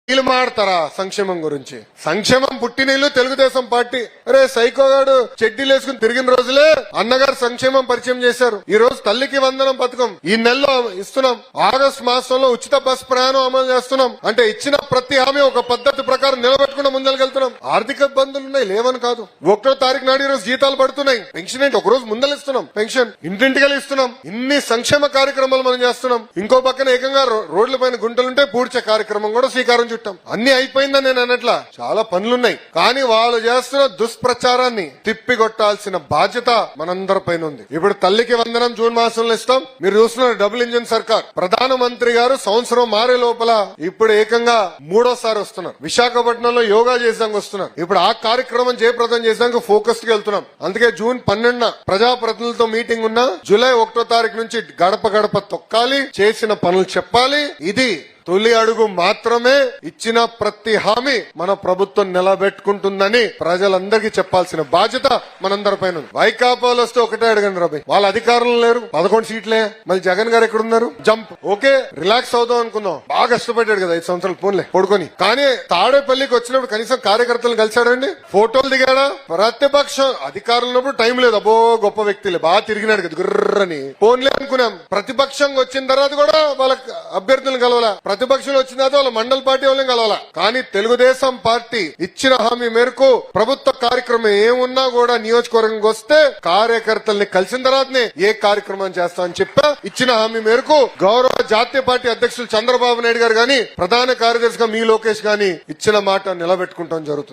వీళ్ళు మాడతారా సంక్షేమం గురించి? సంక్షేమం పుట్టినీళ్ళు తెలుగుదేశం పార్టీ. అరే సైకోగాడు చెడ్డీలు వేసుకుని తిరిగిన రోజులే అన్నగారు సంక్షేమం పరిచయం చేశారు. ఈ రోజు తల్లికి వందనం పథకం ఈ నెలలో ఇస్తున్నాం. ఆగస్టు మాసంలో ఉచిత బస్ ప్రయాణం అమలు చేస్తున్నాం. అంటే ఇచ్చిన ప్రతి హామీ ఒక పద్ధతి ప్రకారం నిలబెట్టుకుని ముందరకెళ్తున్నాం. ఆర్థిక ఇబ్బందులు ఉన్నాయి, లేవని కాదు. 1వ తారీఖు నాడు ఈ రోజు జీతాలు పడుతున్నాయి. పెన్షన్ ఏంటి, ఒక రోజు ముందలు ఇస్తున్నాం. పెన్షన్ ఇంటింటికి ఇస్తున్నాం. ఇన్ని సంక్షేమ కార్యక్రమాలు మనం చేస్తున్నాం. ఇంకో పక్కన ఏకంగా రోడ్ల పైన గుంటలుంటే పూడ్చే కార్యక్రమం కూడా శ్రీకారం చుట్టాం. అన్ని అయిపోయిందని నేను అన్నట్లా, చాలా పనులున్నాయి. కానీ వాళ్ళు చేస్తున్న దుష్ప్రచారాన్ని తిప్పికొట్టాల్సిన బాధ్యత మనందరిపైన ఉంది. ఇప్పుడు తల్లికి వందనం జూన్ మాసంలో ఇస్తాం. మీరు చూస్తున్నారు డబుల్ ఇంజిన్ సర్కార్. ప్రధానమంత్రి గారు సంవత్సరం మారే లోపల ఇప్పుడు ఏకంగా 3వ సారి వస్తున్నారు. విశాఖపట్నంలో యోగా చేసాక వస్తున్నారు. ఇప్పుడు ఆ కార్యక్రమం జయప్రదం చేసాక ఫోకస్ కి వెళ్తున్నాం. అందుకే జూన్ 12న ప్రజాప్రతినిధులతో మీటింగ్ ఉన్నా. జూలై 1వ తారీఖు నుంచి గడప గడప తొక్కాలి, చేసిన పనులు చెప్పాలి. ఇది తొలి అడుగు మాత్రమే. ఇచ్చిన ప్రతి హామీ మన ప్రభుత్వం నిలబెట్టుకుంటుందని ప్రజలందరికీ చెప్పాల్సిన బాధ్యత మనందరిపైన ఉంది. వైకాపాలు వస్తే ఒకటే అడగండి రబై, వాళ్ళ అధికారంలో లేరు, 11 సీట్లే. మళ్ళీ జగన్ గారు ఎక్కడున్నారు? జంప్. ఓకే రిలాక్స్ అవుదాం అనుకుందాం, బాగా కష్టపడ్డాడు కదా 5 సంవత్సరాలు ఫోన్లే పడుకొని. కానీ తాడేపల్లికి వచ్చినప్పుడు కనీసం కార్యకర్తలను కలిశాడండి, ఫోటోలు దిగాడా? ప్రతిపక్షం అధికారంలో ఉన్నప్పుడు టైం లేదు. అబ్బో గొప్ప వ్యక్తులే, బాగా తిరిగినాడు కదా గుర్రని, ఫోన్లే అనుకున్నాం. ప్రతిపక్షం వచ్చిన తర్వాత కూడా వాళ్ళ అభ్యర్థులను కలవాల. ప్రతిపక్షంలో వచ్చిన తర్వాత వాళ్ళ మండల పార్టీ వాళ్ళని కలవాల. కానీ తెలుగుదేశం పార్టీ ఇచ్చిన హామీ మేరకు ప్రభుత్వ కార్యక్రమం ఏమున్నా కూడా నియోజకవర్గంకి వస్తే కార్యకర్తల్ని కలిసిన తర్వాతనే ఏ కార్యక్రమం చేస్తామని చెప్పా. ఇచ్చిన హామీ మేరకు గౌరవ జాతీయ పార్టీ అధ్యక్షులు చంద్రబాబు నాయుడు గారు గాని, ప్రధాన కార్యదర్శిగా మీ లోకేష్ గాని ఇచ్చిన మాట నిలబెట్టుకుంటాం జరుగుతుంది.